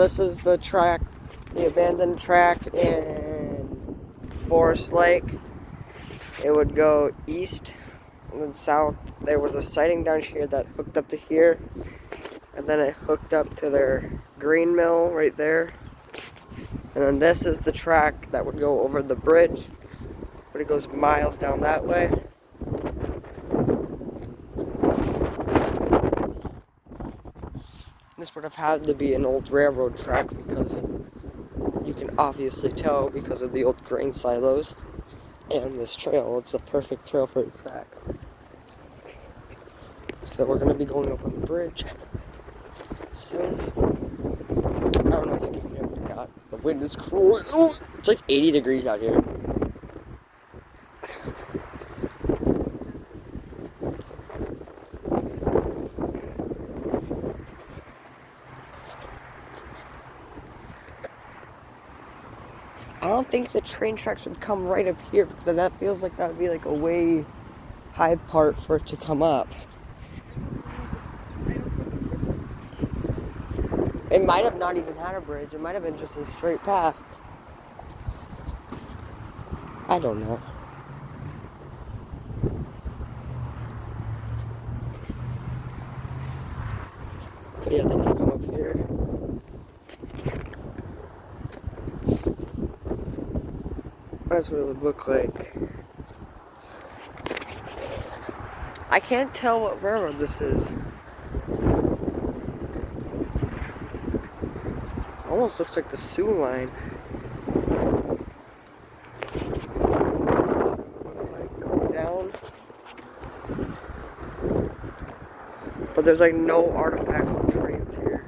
This is the track, the abandoned track in Forest Lake. It would go east and then south. There was a siding down here that hooked up to here, and then it hooked up to their green mill right there. And then this is the track that would go over the bridge, but it goes miles down that way. This would have had to be an old railroad track because you can obviously tell because of the old grain silos and this trail. It's a perfect trail for a track. So we're going to be going up on the bridge soon. I don't know if you can hear me or not. The wind is cruel. Oh, it's like 80 degrees out here. I don't think the train tracks would come right up here because that feels like that would be like a way high part for it to come up. It might have not even had a bridge. It might have been just a straight path. I don't know. But yeah, then you come up here. That's what it would look like. I can't tell what railroad this is. Almost looks like the Sioux line. Look like going down. But there's like no artifacts of trains here.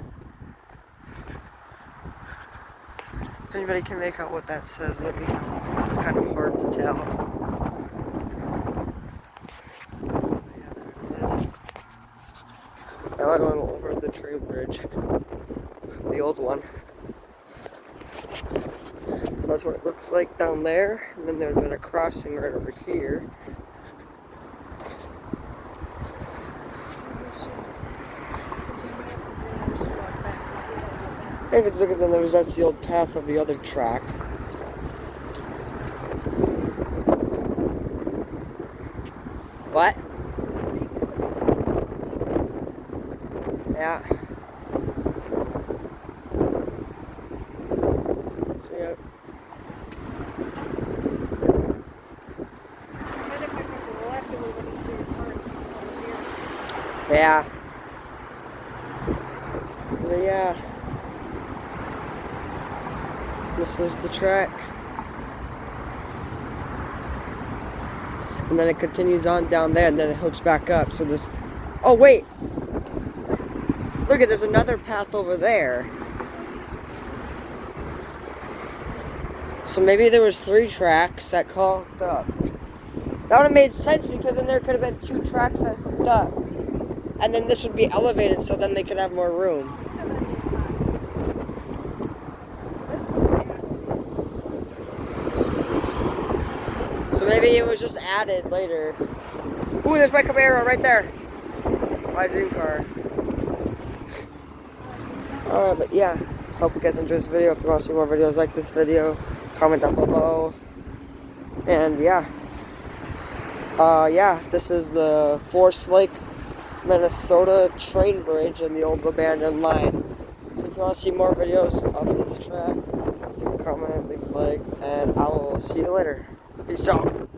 If anybody can make out what that says, let me know. It's kind of hard to tell. Yeah, there it is. Now I'm going over the train bridge. The old one. So that's what it looks like down there. And then there's been a crossing right over here. And if you look at the numbers, that's the old path of the other track. What? Yeah. So, yeah. Yeah. But yeah. This is the track. And then it continues on down there and then it hooks back up. So this... Oh, wait! Look at, there's another path over there. So maybe there was 3 tracks that hooked up. That would have made sense because then there could have been 2 tracks that hooked up. And then this would be elevated so then they could have more room. So maybe it was just added later. Ooh, there's my Camaro right there. My dream car. But yeah, hope you guys enjoyed this video. If you want to see more videos like this video, comment down below. And yeah. Yeah, this is the Forest Lake, Minnesota train bridge and the old abandoned line. So if you want to see more videos of this track, leave a comment, leave a like, and I will see you later. Peace out.